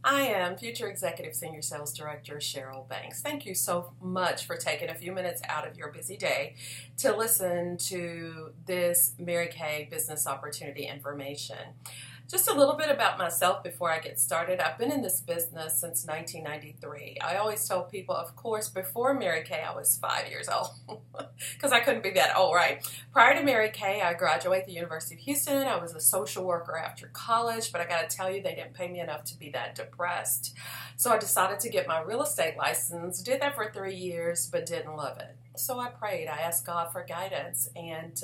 I am future executive senior sales director Cheryl Banks. Thank you so much for taking a few minutes out of your busy day to listen to this Mary Kay business opportunity information. Just a little bit about myself before I get started. I've been in this business since 1993. I always tell people, of course, before Mary Kay, I was 5 years old because I couldn't be that old, right? Prior to Mary Kay, I graduated the University of Houston. I was a social worker after college, but I got to tell you, they didn't pay me enough to be that depressed. So I decided to get my real estate license, did that for 3 years, but didn't love it. So I prayed. I asked God for guidance, and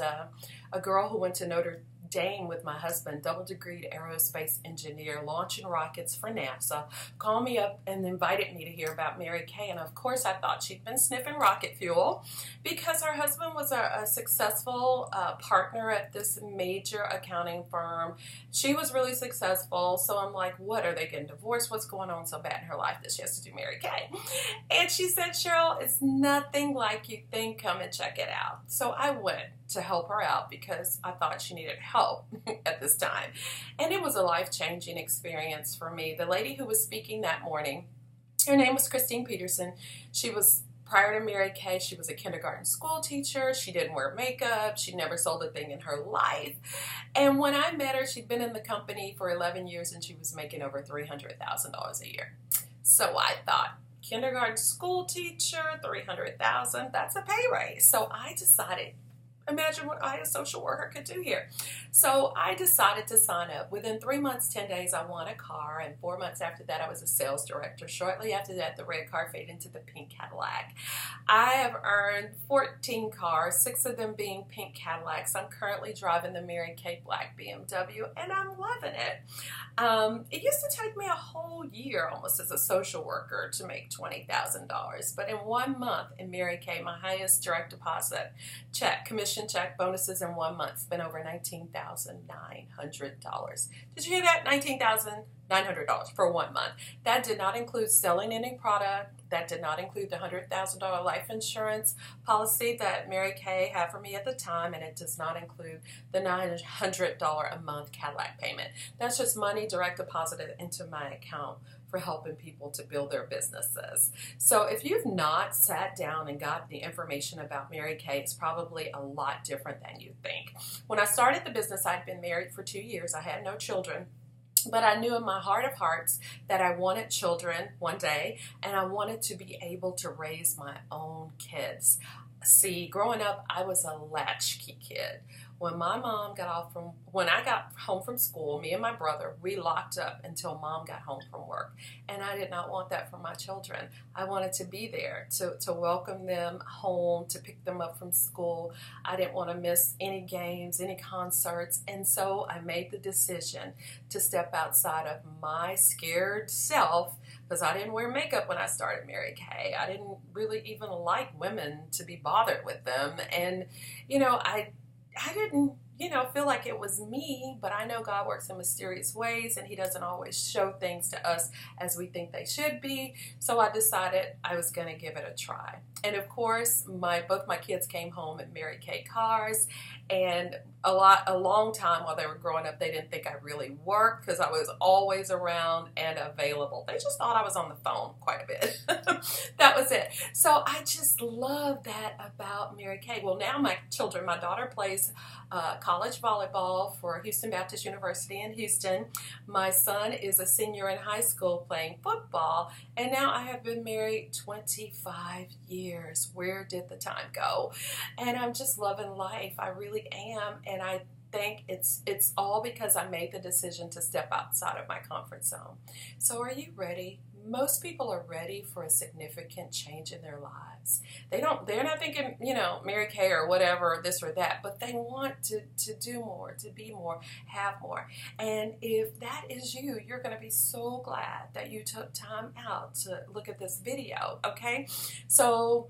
a girl who went to Notre Dame with my husband, double-degreed aerospace engineer, launching rockets for NASA, called me up and invited me to hear about Mary Kay. And of course, I thought she'd been sniffing rocket fuel because her husband was a successful partner at this major accounting firm. She was really successful. So I'm like, what? Are they getting divorced? What's going on so bad in her life that she has to do Mary Kay? And she said, Cheryl, it's nothing like you think. Come and check it out. So I went to help her out because I thought she needed help at this time. And it was a life-changing experience for me. The lady who was speaking that morning, her name was Christine Peterson. She was, prior to Mary Kay, she was a kindergarten school teacher. She didn't wear makeup. She never sold a thing in her life. And when I met her, she'd been in the company for 11 years and she was making over $300,000 a year. So I thought, kindergarten school teacher, $300,000, that's a pay raise. So I decided, imagine what I, a social worker, could do here. So I decided to sign up. Within 3 months, 10 days, I won a car. And 4 months after that, I was a sales director. Shortly after that, the red car faded into the pink Cadillac. I have earned 14 cars, 6 of them being pink Cadillacs. I'm currently driving the Mary Kay black BMW, and I'm loving it. It used to take me a whole year almost as a social worker to make $20,000. But in 1 month in Mary Kay, my highest direct deposit check, commission check, bonuses in 1 month, spent over $19,900. Did you hear that? $19,900 for 1 month. That did not include selling any product. That did not include the $100,000 life insurance policy that Mary Kay had for me at the time, and it does not include the $900 a month Cadillac payment. That's just money direct deposited into my account for helping people to build their businesses. So if you've not sat down and got the information about Mary Kay, it's probably a lot different than you think. When I started the business, I'd been married for 2 years. I had no children. But I knew in my heart of hearts that I wanted children one day, and I wanted to be able to raise my own kids. See, growing up, I was a latchkey kid. When I got home from school, me and my brother, we locked up until mom got home from work. And I did not want that for my children. I wanted to be there to welcome them home, to pick them up from school. I didn't want to miss any games, any concerts. And so I made the decision to step outside of my scared self, because I didn't wear makeup when I started Mary Kay. I didn't really even like women to be bothered with them. And, I didn't, feel like it was me, but I know God works in mysterious ways, and He doesn't always show things to us as we think they should be. So I decided I was going to give it a try. And of course, both my kids came home in Mary Kay cars, and a long time while they were growing up, they didn't think I really worked because I was always around and available. They just thought I was on the phone quite a bit. That was it. So I just love that about Mary Kay. Well, now my daughter plays college volleyball for Houston Baptist University in Houston. My son is a senior in high school playing football, and now I have been married 25 years. Where did the time go? And I'm just loving life. I really am. And I think it's all because I made the decision to step outside of my comfort zone. So are you ready? Most people are ready for a significant change in their lives. They're not thinking, Mary Kay or whatever, this or that, but they want to do more, to be more, have more. And if that is you, you're going to be so glad that you took time out to look at this video, okay? So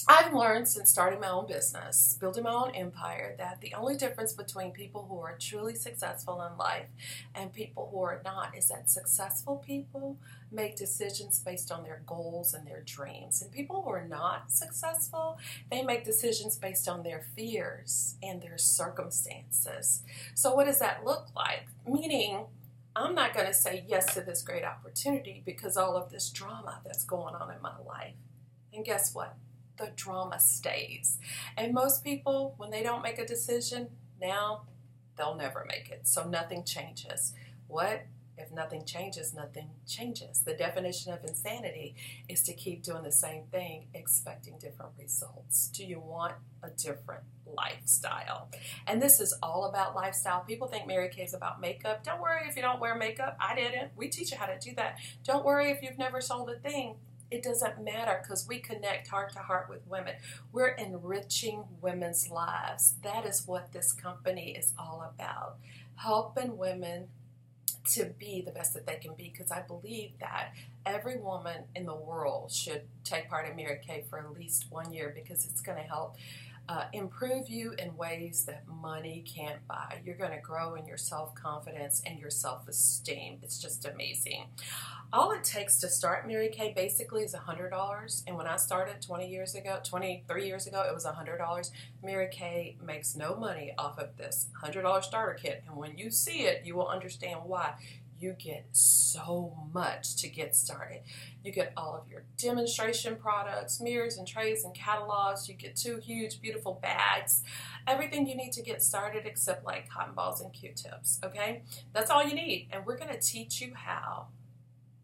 I've learned since starting my own business, building my own empire, that the only difference between people who are truly successful in life and people who are not is that successful people make decisions based on their goals and their dreams. And people who are not successful, they make decisions based on their fears and their circumstances. So what does that look like? Meaning, I'm not going to say yes to this great opportunity because all of this drama that's going on in my life. And guess what? The drama stays. And most people, when they don't make a decision now, they'll never make it. So nothing changes. What? If nothing changes, nothing changes. The definition of insanity is to keep doing the same thing, expecting different results. Do you want a different lifestyle? And this is all about lifestyle. People think Mary Kay is about makeup. Don't worry if you don't wear makeup. I didn't. We teach you how to do that. Don't worry if you've never sold a thing. It doesn't matter because we connect heart to heart with women. We're enriching women's lives. That is what this company is all about. Helping women to be the best that they can be, because I believe that every woman in the world should take part in Mary Kay for at least 1 year, because it's going to help improve you in ways that money can't buy. You're going to grow in your self-confidence and your self-esteem. It's just amazing. All it takes to start Mary Kay basically is $100. And when I started 23 years ago, it was $100. Mary Kay makes no money off of this $100 starter kit. And when you see it, you will understand why. You get so much to get started. You get all of your demonstration products, mirrors and trays and catalogs. You get 2 huge, beautiful bags. Everything you need to get started except like cotton balls and Q-tips, okay? That's all you need. And we're going to teach you how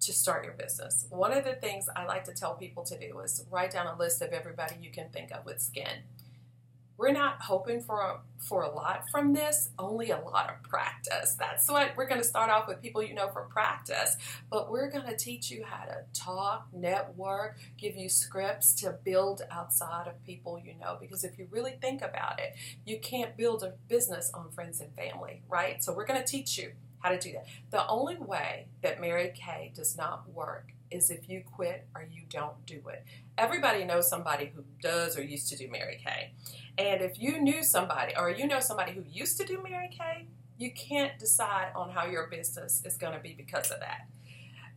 to start your business. One of the things I like to tell people to do is write down a list of everybody you can think of with skin. We're not hoping for a lot from this, only a lot of practice. That's what we're going to start off with, people you know from practice. But we're going to teach you how to talk, network, give you scripts to build outside of people you know. Because if you really think about it, you can't build a business on friends and family, right? So we're going to teach you how to do that. The only way that Mary Kay does not work is if you quit or you don't do it. Everybody knows somebody who does or used to do Mary Kay. And if you knew somebody or you know somebody who used to do Mary Kay, you can't decide on how your business is going to be because of that.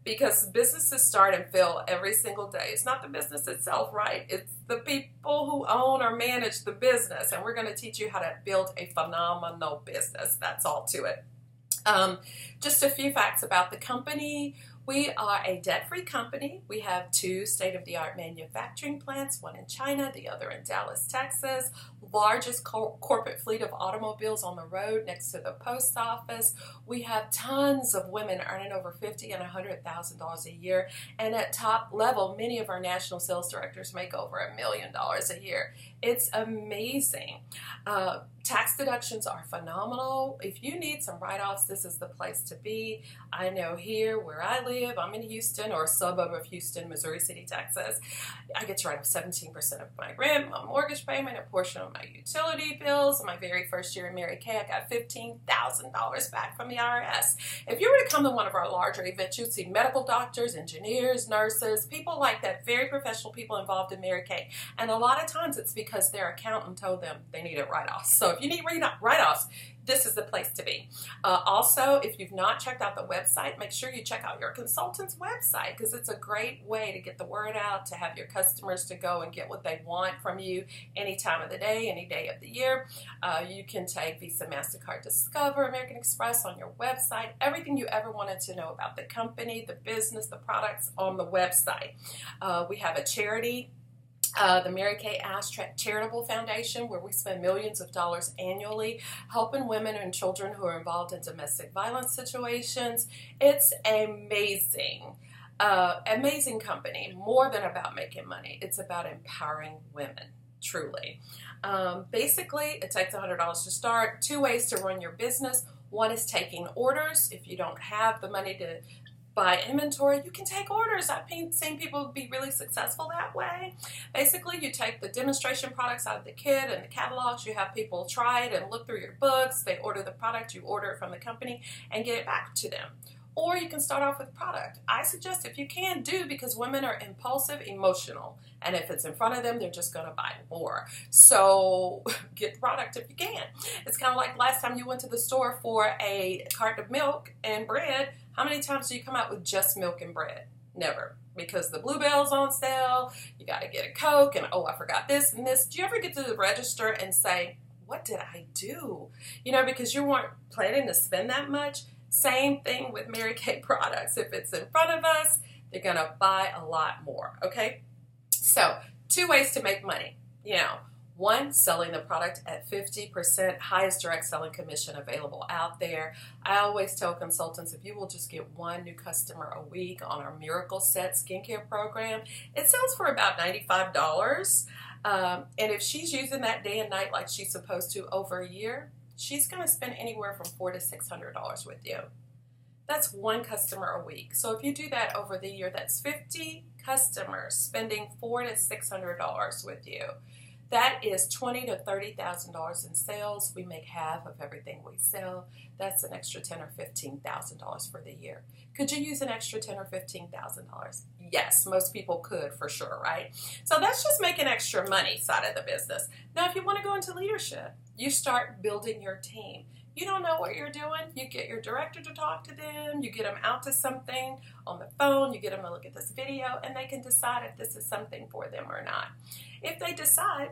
Because businesses start and fail every single day. It's not the business itself, right? It's the people who own or manage the business. And we're going to teach you how to build a phenomenal business. That's all to it. Just a few facts about the company. We are a debt-free company. We have 2 state-of-the-art manufacturing plants, one in China, the other in Dallas, Texas. Largest corporate fleet of automobiles on the road next to the post office. We have tons of women earning over $50,000 and $100,000 a year. And at top level, many of our national sales directors make over $1 million a year. It's amazing. Tax deductions are phenomenal. If you need some write-offs, this is the place to be. I know here where I live, I'm in Houston, or a suburb of Houston, Missouri City, Texas. I get to write off 17% of my rent, my mortgage payment, a portion of my utility bills. In my very first year in Mary Kay, I got $15,000 back from the IRS. If you were to come to one of our larger events, you'd see medical doctors, engineers, nurses, people like that, very professional people involved in Mary Kay. And a lot of times it's because their accountant told them they needed write-offs. So if you need write-offs, this is the place to be. Also, if you've not checked out the website, make sure you check out your consultant's website, because it's a great way to get the word out, to have your customers to go and get what they want from you any time of the day, any day of the year. You can take Visa, MasterCard, Discover, American Express on your website. Everything you ever wanted to know about the company, the business, the products on the website. We have a charity, the Mary Kay Ash Charitable Foundation, where we spend millions of dollars annually helping women and children who are involved in domestic violence situations. It's amazing. Amazing company. More than about making money. It's about empowering women, truly. Basically, it takes $100 to start. 2 ways to run your business. One is taking orders. If you don't have the money to buy inventory, you can take orders. I've seen people be really successful that way. Basically, you take the demonstration products out of the kit and the catalogs. You have people try it and look through your books. They order the product. You order it from the company and get it back to them. Or you can start off with product. I suggest, if you can, do, because women are impulsive, emotional. And if it's in front of them, they're just going to buy more. So get the product if you can. It's kind of like last time you went to the store for a carton of milk and bread. How many times do you come out with just milk and bread? Never. Because the Bluebell's on sale, you got to get a Coke, and oh, I forgot this and this. Do you ever get to the register and say, what did I do? You know, because you weren't planning to spend that much. Same thing with Mary Kay products. If it's in front of us, they're going to buy a lot more, okay? So 2 ways to make money. One, selling the product at 50%, highest direct selling commission available out there. I always tell consultants, if you will just get 1 new customer a week on our Miracle Set skincare program, it sells for about $95. And if she's using that day and night like she's supposed to over a year, she's going to spend anywhere from $400 to $600 with you. That's 1 customer a week. So if you do that over the year, that's 50 customers spending $400 to $600 with you. That is $20,000 to $30,000 in sales. We make half of everything we sell. That's an extra $10,000 or $15,000 for the year. Could you use an extra $10,000 or $15,000? Yes, most people could for sure, right? So that's just making extra money side of the business. Now, if you want to go into leadership, you start building your team. You don't know what you're doing, you get your director to talk to them, you get them out to something on the phone, you get them to look at this video, and they can decide if this is something for them or not. If they decide,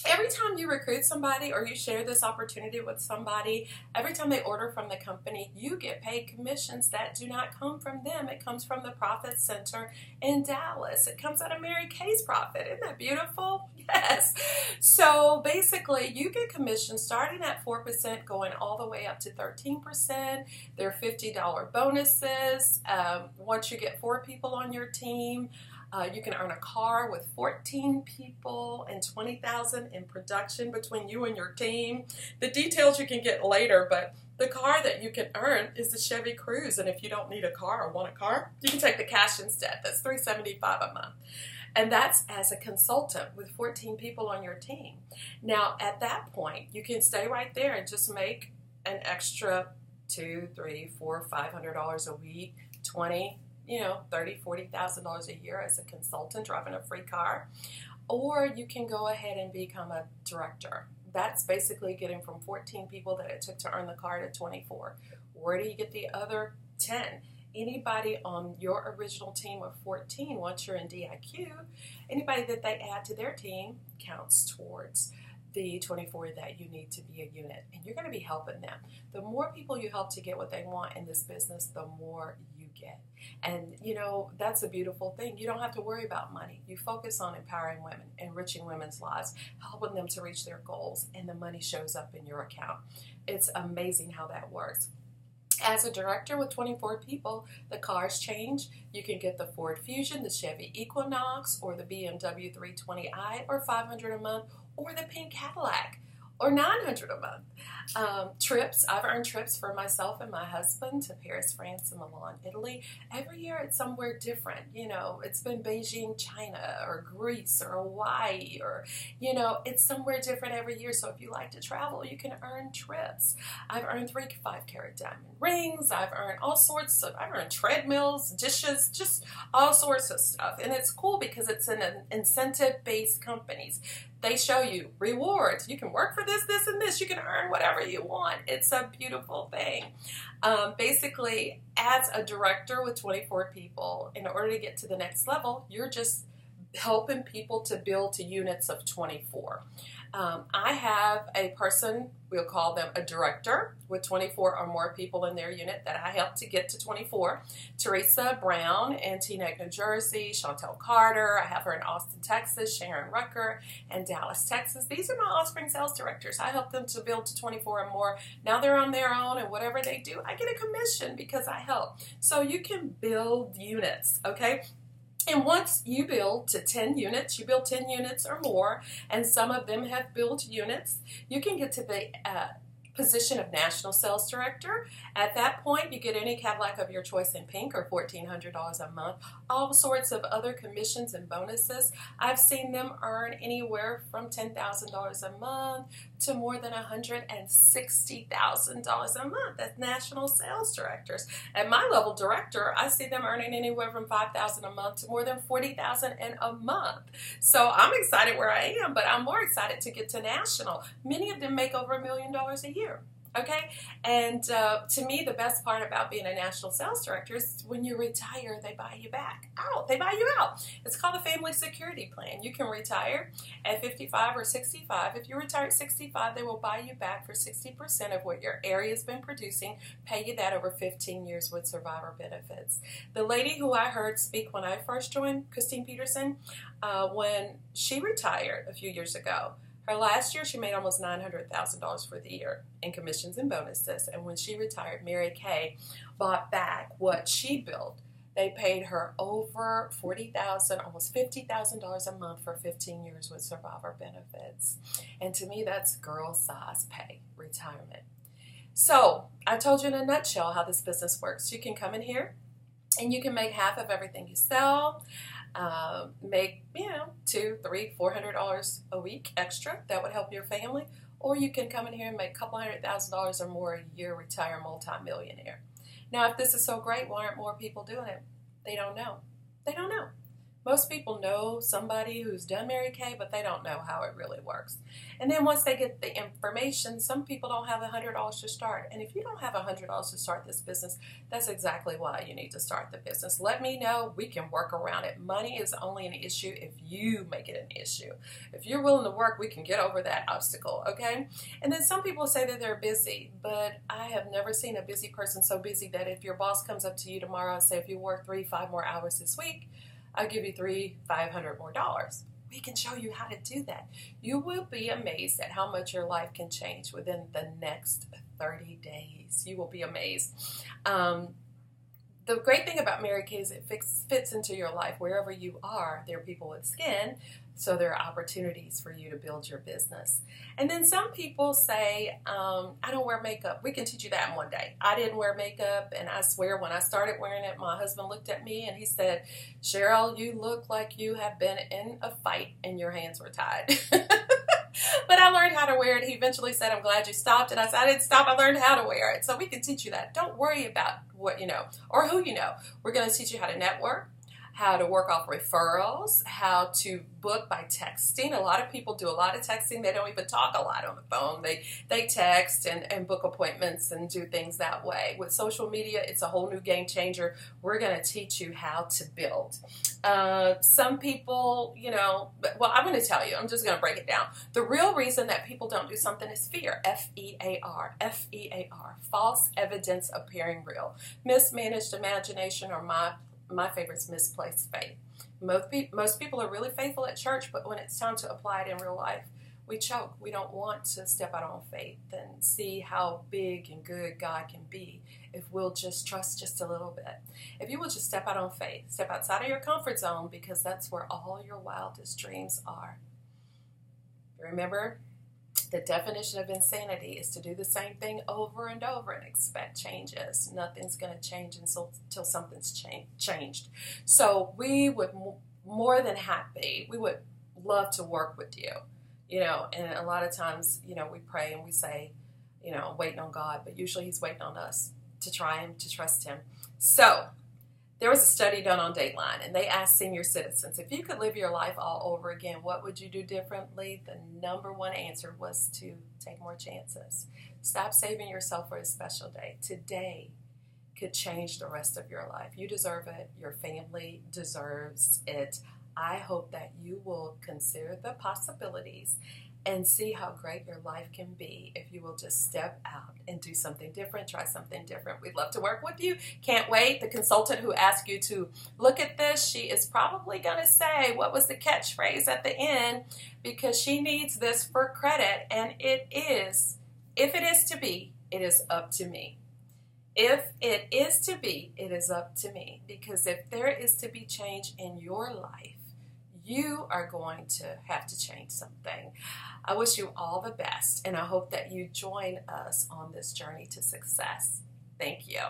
every time you recruit somebody or you share this opportunity with somebody, every time they order from the company, you get paid commissions that do not come from them. It comes from the Profit Center in Dallas. It comes out of Mary Kay's profit. Isn't that beautiful? Yes. So basically, you get commissions starting at 4%, going all the way up to 13%. There are $50 bonuses. Once you get 4 people on your team, you can earn a car with 14 people and $20,000 in production between you and your team. The details you can get later, but the car that you can earn is the Chevy Cruze. And if you don't need a car or want a car, you can take the cash instead. That's $375 a month. And that's as a consultant with 14 people on your team. Now, at that point, you can stay right there and just make an extra $200, $300, $400, $500 a week, $20,000, $30,000, $40,000 a year as a consultant driving a free car. Or you can go ahead and become a director. That's basically getting from 14 people that it took to earn the car to 24. Where do you get the other 10? Anybody on your original team of 14, once you're in DIQ, anybody that they add to their team counts towards the 24 that you need to be a unit. And you're going to be helping them. The more people you help to get what they want in this business, the more you get. And that's a beautiful thing. You don't have to worry about money. You focus on empowering women, enriching women's lives, helping them to reach their goals, and the money shows up in your account. It's amazing how that works. As a director with 24 people, the cars change. You can get the Ford Fusion, the Chevy Equinox, or the BMW 320i, or $500 a month, or the pink Cadillac, or $900 a month. Trips, I've earned trips for myself and my husband to Paris, France, and Milan, Italy. Every year it's somewhere different. It's been Beijing, China, or Greece, or Hawaii, or, it's somewhere different every year. So if you like to travel, you can earn trips. I've earned 3 5-carat diamond rings. I've earned I've earned treadmills, dishes, just all sorts of stuff. And it's cool because it's an incentive-based companies. They show you rewards. You can work for this, this, and this. You can earn whatever you want. It's a beautiful thing. Basically, as a director with 24 people, in order to get to the next level, you're just helping people to build to units of 24. I have a person, we'll call them a director, with 24 or more people in their unit that I helped to get to 24. Teresa Brown in Teaneck, New Jersey, Chantel Carter, I have her in Austin, Texas, Sharon Rucker, and Dallas, Texas. These are my Offspring sales directors. I help them to build to 24 or more. Now they're on their own, and whatever they do, I get a commission because I help. So you can build units, okay? And once you build to 10 units, you build 10 units or more, and some of them have built units, you can get to the position of National Sales Director. At that point, you get any Cadillac of your choice in pink, or $1,400 a month, all sorts of other commissions and bonuses. I've seen them earn anywhere from $10,000 a month to more than $160,000 a month. That's National Sales Directors. At my level director, I see them earning anywhere from $5,000 a month to more than $40,000 in a month. So I'm excited where I am, but I'm more excited to get to national. Many of them make over $1 million a year. Okay, and to me, the best part about being a national sales director is when you retire, they buy you back out. They buy you out. It's called a family security plan. You can retire at 55 or 65. If you retire at 65, they will buy you back for 60% of what your area's been producing, pay you that over 15 years with survivor benefits. The lady who I heard speak when I first joined, Christine Peterson, when she retired a few years ago, her last year, she made almost $900,000 for the year in commissions and bonuses. And when she retired, Mary Kay bought back what she built. They paid her over $40,000, almost $50,000 a month for 15 years with survivor benefits. And to me, that's girl size pay, retirement. So I told you in a nutshell how this business works. You can come in here and you can make half of everything you sell. Make $200, $300, $400 a week extra. That would help your family. Or you can come in here and make a couple $100,000 or more a year, retire multi-millionaire. Now, if this is so great, why aren't more people doing it? They don't know. They don't know. Most people know somebody who's done Mary Kay, but they don't know how it really works. And then once they get the information, some people don't have $100 to start. And if you don't have $100 to start this business, that's exactly why you need to start the business. Let me know. We can work around it. Money is only an issue if you make it an issue. If you're willing to work, we can get over that obstacle, okay? And then some people say that they're busy, but I have never seen a busy person so busy that if your boss comes up to you tomorrow and say, if you work 3-5 more hours this week, I'll give you $500 more. We can show you how to do that. You will be amazed at how much your life can change within the next 30 days. You will be amazed. The great thing about Mary Kay is it fits into your life. Wherever you are, there are people with skin, so there are opportunities for you to build your business. And then some people say, I don't wear makeup. We can teach you that in one day. I didn't wear makeup, and I swear when I started wearing it, my husband looked at me and he said, Cheryl, you look like you have been in a fight and your hands were tied. But I learned how to wear it. He eventually said, I'm glad you stopped. And I said, I didn't stop. I learned how to wear it. So we can teach you that. Don't worry about what you know or who you know. We're going to teach you how to network, how to work off referrals, how to book by texting. A lot of people do a lot of texting. They don't even talk a lot on the phone. They text and book appointments and do things that way. With social media, it's a whole new game changer. We're going to teach you how to build. Some people, well, I'm going to tell you. I'm just going to break it down. The real reason that people don't do something is fear. F-E-A-R. F-E-A-R. False evidence appearing real. Mismanaged imagination, or my favorite is misplaced faith. Most people are really faithful at church, but when it's time to apply it in real life, we choke. We don't want to step out on faith and see how big and good God can be if we'll just trust just a little bit. If you will just step out on faith, step outside of your comfort zone, because that's where all your wildest dreams are. Remember, the definition of insanity is to do the same thing over and over and expect changes. Nothing's going to change until something's changed. So we would more than happy, we would love to work with you, and a lot of times, we pray and we say, waiting on God, but usually he's waiting on us to try him, to trust him. So there was a study done on Dateline, and they asked senior citizens, if you could live your life all over again, what would you do differently? The number one answer was to take more chances. Stop saving yourself for a special day. Today could change the rest of your life. You deserve it. Your family deserves it. I hope that you will consider the possibilities and see how great your life can be if you will just step out and do something different, try something different. We'd love to work with you. Can't wait. The consultant who asked you to look at this, she is probably going to say, what was the catchphrase at the end? Because she needs this for credit, and it is, if it is to be, it is up to me. If it is to be, it is up to me. Because if there is to be change in your life, you are going to have to change something. I wish you all the best, and I hope that you join us on this journey to success. Thank you.